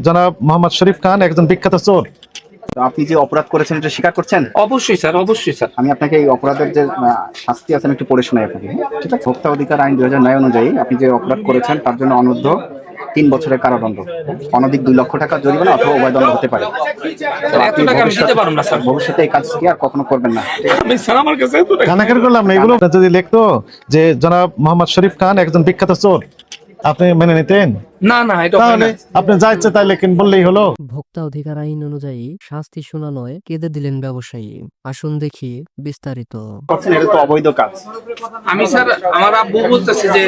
জনাব মোহাম্মদ শরীফ খান একজন বিখ্যাত চোর। আপনি যে অপরাধ করেছেন এটা স্বীকার করছেন? অবশ্যই স্যার, অবশ্যই স্যার। আমি আপনাকে এই অপরাধের যে শাস্তি আছে আমি একটু পড়ে শোনাই আপনাকে, ঠিক আছে? ভোক্তা অধিকার আইন 2009 অনুযায়ী আপনি যে অপরাধ করেছেন তার জন্য অনূর্ধ্ব 3 বছরের কারাদণ্ড, অনধিক 2 লক্ষ টাকা জরিমানা অথবা উভয় দণ্ড হতে পারে। এত টাকা আমি দিতে পারবো না স্যার। ভবিষ্যতে এই কাজ কি আর কখনো করবেন না। আমি স্যার আমার কাছে এত টাকা কানাকার করলাম না, এগুলো যদি লিখতো যে জনাব মোহাম্মদ শরীফ খান একজন বিখ্যাত চোর, আপনি মেনে নিতেন? না না, এটা হয় তাহলে না। আপনি যা ইচ্ছে তাই লেখেন বললেই হলো। ভোক্তা অধিকার আইন অনুযায়ী শাস্তি শোনানোয় কেঁদে দিলেন ব্যবসায়ী। আসুন দেখি বিস্তারিত। করছেন এটা তো অবৈধ কাজ। আমি স্যার আমার আব্বু বলতেছে যে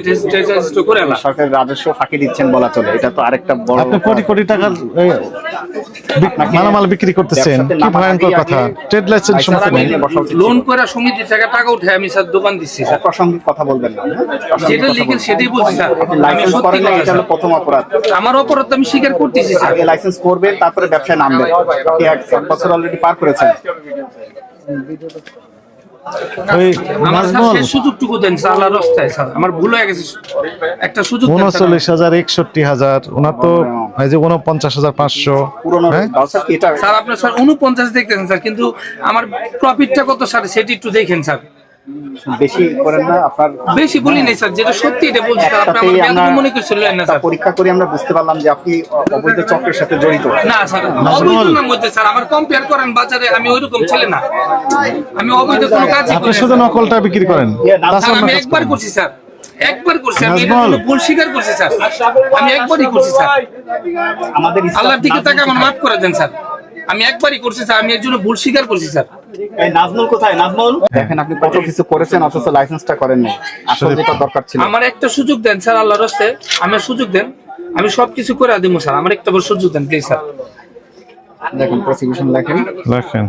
টেস্ট করে না। সরকারের রাজস্ব ফাঁকি দিচ্ছেন বলা চলে, এটা তো আরেকটা বড়। আপনি কোটি কোটি টাকার মালামাল বিক্রি করতেছেন, কি ভয়ঙ্কর কথা। ট্রেড লাইসেন্স সমস্ত নেই। লোন করে সমিতি টাকা উঠে আমি স্যার দোকান দিচ্ছি স্যার। অপ্রাসঙ্গিক কথা বলবেন না। যেটা লিখেন সেটাই বলছি স্যার। আমি লাইসেন্স সত্যি করেন না, কথা এটা হলো স্যার। প্রথম অপরাধ। আমার অপরাধ আমি স্বীকার করতেছি স্যার। আগে লাইসেন্স করবেন তারপরে ব্যবসায় নামবেন। আপনি 1 বছর অলরেডি পার করেছেন। ওই আমার স্যার নাজমুল সেই সুযোগটুকু দেন স্যার, আল্লাহর রাস্তায় স্যার। আমার ভুল হয়ে গেছে, একটা সুযোগ দেন স্যার। 39,000 61,000, ওনার তো এই যে 49,500। পুরনো স্যার কি এটা? স্যার আপনার স্যার 49 দেখতেছেন স্যার, কিন্তু আমার প্রফিটটা কত স্যার সেটি একটু দেখেন স্যার। বেশি করেন না আপনার। বেশি বলি নাই স্যার, যেটা সত্যি এটা বলছি স্যার। আপনি আমার বেয়াদবি মনে করছিলেন না স্যার। পরীক্ষা করে আমরা বুঝতে পারলাম যে আপনি অবৈধ চক্রের সাথে জড়িত। না স্যার, অবৈধ নাম মধ্যে স্যার আমার কম্পেয়ার করেন বাজারে, আমি ওইরকম ছেলে না। আমি অবৈধ কোনো কাজই আপনি করি না শুধু স্যার। নকলটা বিক্রি করেন। স্যার আমি একবার করছি স্যার, একবার করছি আমি, এটা কোনো ভুল স্বীকার করছি স্যার। আমি একবারই করছি স্যার। আমাদের আল্লাহর দিকে তাকে আমার মাফ করে দেন স্যার। আমি একবারই করছি স্যার, আমি এর জন্য ভুল স্বীকার করছি স্যার। এই নাজমুল কোথায়? নাজমুল দেখেন আপনি কত কিছু করেছেন অথচ লাইসেন্সটা করেন না। আসলে যেটা দরকার ছিল। আমার একটা সুযোগ দেন স্যার, আল্লাহর রাস্তায় আমার সুযোগ দেন, আমি সবকিছু করে দিব স্যার। আমার একটা বড় সুযোগ দেন প্লিজ স্যার। দেখেন প্রসিকিউশন লেখেন। লেখেন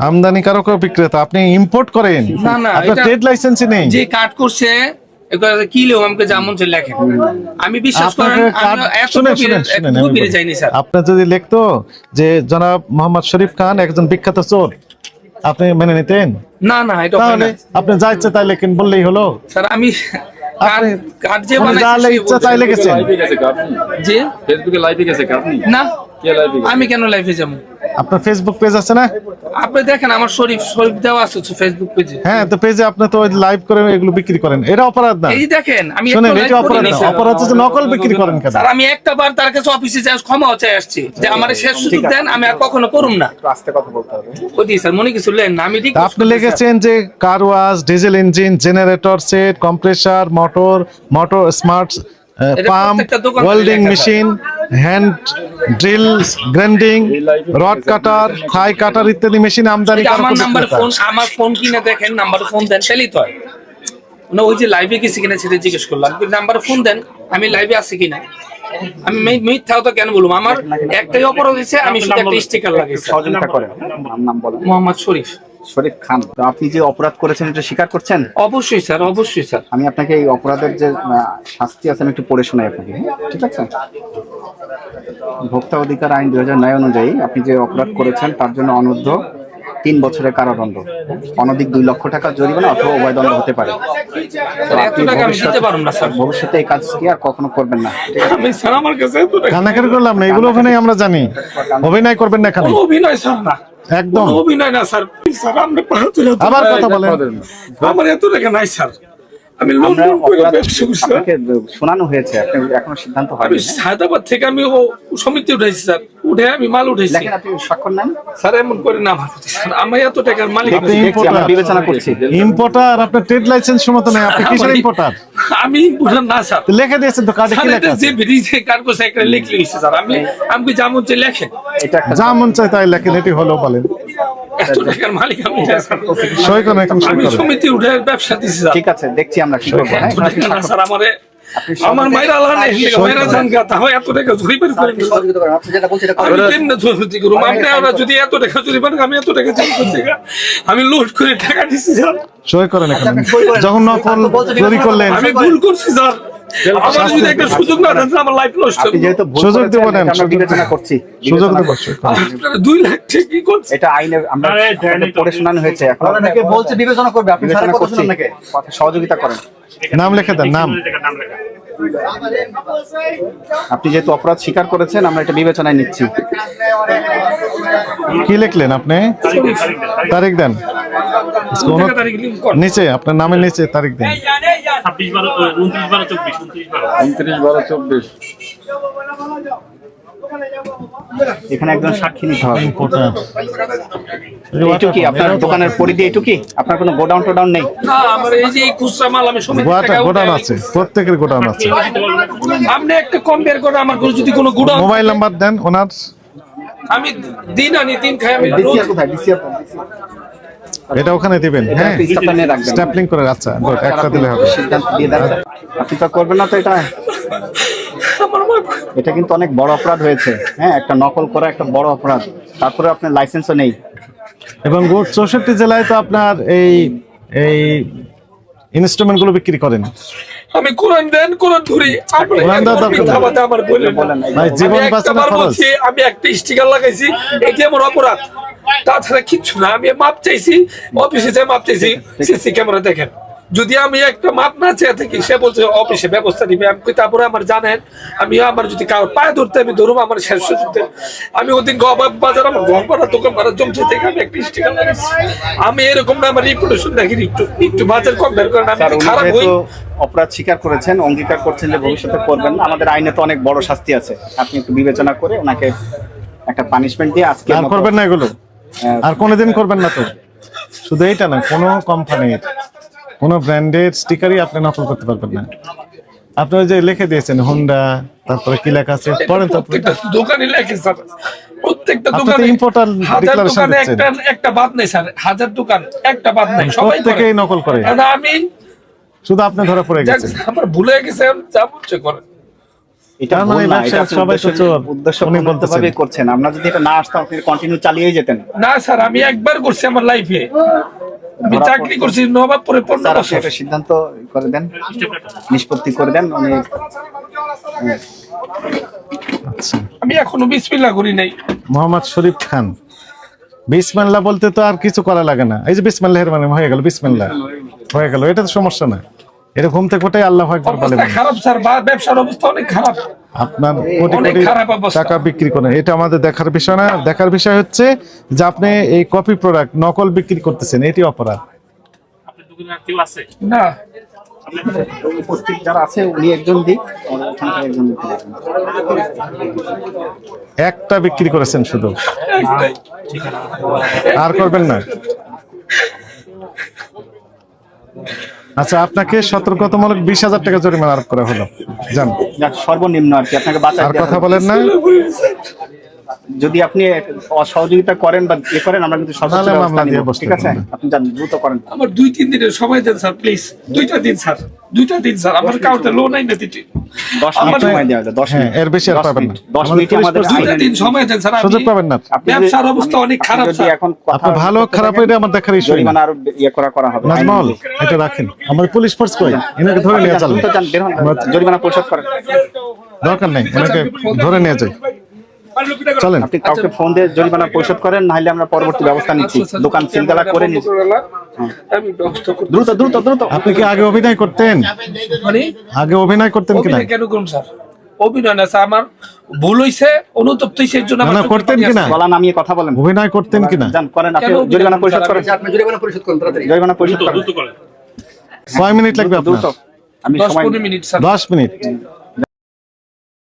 আমদানিকারক ও বিক্রেতা, আপনি ইম্পোর্ট করেন, না, না, আপনার এটা- ট্রেড লাইসেন্সই নেই। যে কাট করছে কি লেও আমাকে যেমন চাই লেখেন। আমি বিশ্বাস করেন আপনাকে আমি এত শুনেন, গভীরে শুনেন, এত আমি গভীরে বলি। যাইনি স্যার। আপনার যদি লিখতো যে জনাব মোহাম্মদ শরীফ খান একজন বিখ্যাত চোর, আপনি মেনে নিতেন? না না, এটা হয় তাহলে না আপনি যা ইচ্ছে তাই লেখেন বললেই হলো। স্যার। আমি আপনি- কাট যে আপনি যা বানাইছি ইচ্ছা তাই লিখেছেন। যে ফেসবুকে লাইভে গেছে আপনি? না, কে লাইভে গেছে? আমি কেন লাইভে যাবো? আপনার ফেসবুক পেজ আছে না? আপনি দেখেন আমার শরীফ দেওয়া আছে ফেসবুক পেজে। হ্যাঁ, তো পেজে আপনি তো লাইভ করে এগুলো বিক্রি করেন, এটা অপরাধ না। এই যে দেখেন আমি শুনেন, একটা এটা live অপরাধ করিনি, না। স্যার। অপরাধ হচ্ছে নকল বিক্রি করেন কেন? স্যার আমি একটা বার তার কাছে অফিসে যাই ক্ষমা চাই আসছি যে আমার শেষ সুযোগ দেন, আমি আর কখনো করুম না। একটু আস্তে কথা বলতে হবে। ওই দিয়ে স্যার মনে কিছু লেন না, আমি ঠিক তা আপনি লিখেছেন যে car wash, diesel engine, generator set, compressor, motor smart pump, প্রত্যেকটা দোকান ওয়েল্ডিং লেখা, machine, hand drill, grinding, rod cutter, থাই কাটার ইত্যাদি মেশিন আমদানি এটা করা আমার নাম্বার ফোন, আমার ফোন কিনে দেখেন, নাম্বার ফোন দেন তাহলেই তো হয় না। ওই যে লাইভে গেছি কিনা সেটা জিজ্ঞেস করলাম, নাম্বার ফোন দেন, আমি লাইভে আছি কিনা। আমি মিথ্যা কথা কেন বলবো? আমার একটাই অপরাধ হয়েছে, আমি শুধু একটা স্টিকার লাগিয়েছি। সহযোগিতা করেন। নাম বলেন। মোহাম্মদ শরীফ। শরীফ খান। তো আপনি যে অপরাধ করেছেন এটা স্বীকার করছেন? অবশ্যই স্যার, অবশ্যই স্যার। আমি আপনাকে এই অপরাধের যে শাস্তি আছে আমি একটু পড়ে শোনাই আপনাকে, ঠিক আছে? ভোক্তা অধিকার আইন 2009 অনুযায়ী আপনি যে অপরাধ করেছেন তার জন্য অনূর্ধ্ব 3 বছরের কারাদণ্ড, অনধিক 2 লক্ষ টাকা জরিমানা অথবা উভয় দণ্ড হতে পারে। এত টাকা আমি দিতে পারবো না স্যার। ভবিষ্যতে এই কাজ কি আর কখনো করবেন না। আমি স্যার আমার কাছে এত টাকা কানাকার করলাম না, এগুলো ওখানে আমরা জানি। অভিনয় করবেন না এখানে, কোনো অভিনয় স্যার না, একদম। কোনো অভিনয় না স্যার। প্লিজ স্যার আমরা আবার কথা বলেন। আমার এত টাকা নাই স্যার। আমি লোন আমরা করে অপরাধ ব্যবসা করছি স্যার। আপনাকে শোনানো হয়েছে, আপনি এখনো সিদ্ধান্ত আমি হয়নি। হায়দ্রাবাদ থেকে আমি সমিতি উঠাইছি স্যার, উঠে আমি মাল উঠেছি দেখেন আপনি স্বাক্ষর নেন। স্যার। এমন করে না আমার প্রতি স্যার, আমি এত টাকার মালিক আপনি না। দেখছি, আমরা বিবেচনা করছি। ইম্পোর্টার, আপনার ট্রেড লাইসেন্স মতো নেই, আপনি কিসের ইম্পোর্টার? আমি ইম্পোর্টার না স্যার। লিখে দিয়েছেন তো কার্ডে, কি স্যার লেখা এটা আছে? যে ব্রিজে কার কোসে একটা লিখে দিয়েছে স্যার। আমি যেমন যে লেখেন, এটা একটা যা মন চায় তাই লেখেন, এটি হলো বলেন। এত টাকার মালিক আমি না স্যার। সই করেন, এখন সই আমি করেন। সমিতি উঠে ব্যবসা দিছি স্যার। ঠিক আছে, দেখছি আমরা কি করবো। হ্যাঁ, এত টাকা না স্যার, আমার মাইরা আল্লাহ নেই, মাইরা জান গা, তাও এত টাকা চুরি করে করেন স্যার। আমি কেমনে চুরি করব? আপনি ওরা যদি এত টাকা চুরি করেন, আমি এত টাকা চুরি করতে গা, আমি লুট করে টাকা দিছি স্যার। সই করেন এখানে। যখন নকল চুরি করলেন, আমি ভুল করছি স্যার। আমার যদি একটা সুযোগ না দেন, আমার লাইফ নষ্ট আপনি হবে। যেহেতু ভুল সুযোগ করেছেন, দেব না, এটা আমরা সুযোগ বিবেচনা দেব। করছি। সুযোগ বিবেচনা দেব, করছি। সই করেন। আপনারা 2 লাখ টাকা কি করছে? এটা আইনে আমরা আপনাকে পড়ে শোনানো হয়েছে। এখন আপনাকে বলছে বিবেচনা করবে, আপনি বিবেচনা সারা কথা করছি। শুনুন নাকি? সহযোগিতা করেন। নাম লিখে দেন, নাম। আপনি যেহেতু অপরাধ স্বীকার করেছেন, আমরা এটা বিবেচনায় নিচ্ছি। কি লিখলেন আপনি? তারিখ দেন। কোন টাকা তারিখ লিঙ্ক কর। নিচে আপনার নামের নিচে তারিখ দেন। 29/12/24। এখানে একজন সাক্ষী নিতে হবে। ইম্পর্টেন্ট। এইটুকু কি আপনার দোকানের পরিধি? এইটুকু কি আপনার কোনো গোডাউন টোডাউন নেই? না, আমার এই যে এই খুচরা মাল আমি সমিতি থেকে গোডাউন আছে, প্রত্যেকের গোডাউন আছে। আপনি একটা কম্পেয়ার করে আমার কোনো যদি কোনো গুড়া মোবাইল নাম্বার দেন ওনার। আমি দিন আনি দিন খাই আমি রোজ ডিসিআর কোথায়? ডিসিআর এটা ওখানে দিবেন। এটা হ্যাঁ, একটু স্টাফে নিয়ে রাখবেন। স্ট্যাপলিং করে। আচ্ছা গুড, একটা দিলে হবে। সিদ্ধান্ত দিয়ে দেন। আপনি তো করবেন না তো এটা? আমার মা এটা কিন্তু অনেক বড় অপরাধ হয়েছে। হ্যাঁ, একটা নকল করা একটা বড় অপরাধ। তারপরে আপনার লাইসেন্সও নেই। এবং গোট 64 জেলায় তো আপনার এই ইনস্ট্রুমেন্ট গুলো বিক্রি করেন। আমি কোরআন দেন কোরআন ধরি আপনি কোরআন দেওয়ার দরকার নেই। মিথ্যা কথা আমার বলেন না। ভাই জীবন আমি বাঁচানো একটাবার খরচ। বলছি, আমি একটা স্টিকার লাগাইছি, এটি আমার অপরাধ, তাছাড়া কিচ্ছু না। আমি মাপ চাইছি, অফিসে যে মাপ চাইছি, সিসি ক্যামেরা দেখেন। যদি আমি একটা মাপ না চেয়ে থাকি, সে বলছে অফিসে ব্যবস্থা নিবে। আমি কই, তারপরে আমার জানেন, আমি আমার যদি কারো পায়ে ধরতে আমি ধরুম, আমার শেষ হতে। আমি ওদিন বাজার আমার ঘর ভাড়া দোকান ভাড়া জমছে থেকে আমি একটা স্টিকার লাগাইছি। আমি এরকম না, আমার রিপুটেশন দেখি একটু বাজার কম্পেয়ার করেন। স্যার, আমি উনি খারাপ হই। যেহেতু অপরাধ স্বীকার করেছেন, অঙ্গীকার করছেন যে ভবিষ্যতে করবেন না, আমাদের আইনে তো অনেক বড় শাস্তি আছে। আপনি একটু বিবেচনা করে ওনাকে একটা পানিশমেন্ট দিয়ে আজকে আর করবেন না এগুলো, আর কোনোদিন করবেন না তো। শুধু এইটা না, কোনো কোম্পানির কোনো ব্র্যান্ডের স্টিকারই আপনি নকল করতে পারবেন না। আপনি ওই যে লিখে দিয়েছেন হোন্ডা, তারপরে কি লেখা আছে পড়েন তো। প্রত্যেকটা দোকানে লেখে স্যার, প্রত্যেকটা আপনি তো দোকানে ইম্পোর্টার হাজার ডিক্লারেশন দোকানে দিচ্ছেন। একটা বাদ নেই স্যার, হাজার দোকান একটা বাদ নাই, সবাই প্রত্যেকেই নকল করে। আর আমি শুধু আপনি ধরা পড়ে যাক, গেছেন। আমার ভুলে গেছে, যা বলছে করে। এটা তার মানে ভুল না, ব্যবসায়ী এটা আপনি সবাই তো চোর, উদ্দেশ্য উনি বলতেছেন। ভাবে করছেন। আমরা যদি এটা না আসতাম, আপনি কন্টিনিউ চালিয়েই যেতেন। না স্যার, আমি একবার করছি আমার লাইফে, আমি ধরা চাকরি পড়তো। করছি নবাবপুরে 15 স্যার, আপনি বছর। একটা সিদ্ধান্ত করে দেন, নিষ্পত্তি করে দেন। উনি আচ্ছা, আমি এখনো বিসমিল্লাহ করি নাই। মোহাম্মদ শরীফ খান। বিসমিল্লাহ বলতে তো আর কিছু করা লাগে না। এই যে বিসমিল্লাহের মানে হয়ে গেল, বিসমিল্লাহ হয়ে গেল, এটা তো সমস্যা না। এটা ঘুম থেকে উঠে আল্লাহ আকবার বলে। অবস্থা খারাপ স্যার, ব্যবসার অবস্থা অনেক খারাপ। আপনার কোটি অনেক কোটি খারাপ অবস্থা। টাকা বিক্রি করেন, এটা আমাদের দেখার বিষয় না। দেখার বিষয় হচ্ছে যে আপনি এই কপি প্রোডাক্ট নকল বিক্রি করতেছেন, এটি অপরাধ। না, উপস্থিত যারা আছে, উনি একজন দিক, ওখান থেকে একজন দিক। একটা বিক্রি করেছেন শুধু, একটাই। আর করবেন না। আচ্ছা, আপনাকে সতর্কতামূলক 20,000 টাকা জরিমানা আরোপ করা হলো। জান, যাক, সর্বনিম্ন আর কি, আপনাকে বাঁচাই আর দেওয়া কথা হলো। বলেন না। যদি আপনি সহযোগিতা করেন বা ইয়ে করেন, আমরা কিন্তু সর্বোচ্চ তাহলে ব্যবস্থা মামলা দিয়ে নিব। বসতে ঠিক আছে, পারবেন। আপনি যান, দ্রুত করেন। আমার 2-3 দিনের সময় দেন স্যার, প্লিজ। 2টা দিন স্যার, 2টা দিন স্যার। আমার কাউতে লোন নাই না দিতে। 10 মিনিট আমাদের- সময় দেওয়া যায়। 10 হ্যাঁ, মিনিট, এর বেশি আর 10 পাবেন না। মিনিট, 10 আমাদের মিনিটে আমাদের পুলিশ আইনের- 2টা দিন সময় দেন স্যার। সুযোগ পাবেন না। আপনি যদি- ব্যবসার অবস্থা অনেক আপনি খারাপ যদি স্যার। এখন কথা আপনি ভালো বলতে খারাপ থাকেন, এটা আমার দেখার ইস্যু জরিমানা আরো ইয়ে করা হবে। নাজমল, এটা রাখেন। আমাদের পুলিশ ফোর্স কই? এনাকে ধরে নিয়ে চলেন। দ্রুত যান, বের হন, জরিমানা পরিশোধ করেন। দরকার নেই, এনাকে ধরে নিয়ে যাই। চলেন। আপনি কাউকে ফোন দিয়ে জরিমানা পরিশোধ করেন, নাহলে আমরা পরবর্তী ব্যবস্থা নিচ্ছি। দোকান সিলগালা করে নিচ্ছি। আমি ব্যবস্থা করতে দ্রুত দ্রুত দ্রুত। আপনি কি আগে অভিনয় করতেন? মানে আগে অভিনয় করতেন কিনা? অভিনয় কেন করুন স্যার? অভিনয় না স্যার, আমার ভুল হইছে, অনুতপ্ত হইছে, এর জন্য না, আমার না, চোখে করতেন পানি কিনা? আসছে। গলা নামিয়ে কথা বলেন। অভিনয় করতেন কিনা? যান, করেন। আপনি কেন অভিনয় জরিমানা করুন পরিশোধ স্যার? করেন। জরিমানা পরিশোধ করেন। কয় মিনিট লাগবে আপনার? দ্রুত। আমি 10-15 সময় মিনিট স্যার। 10 মিনিট।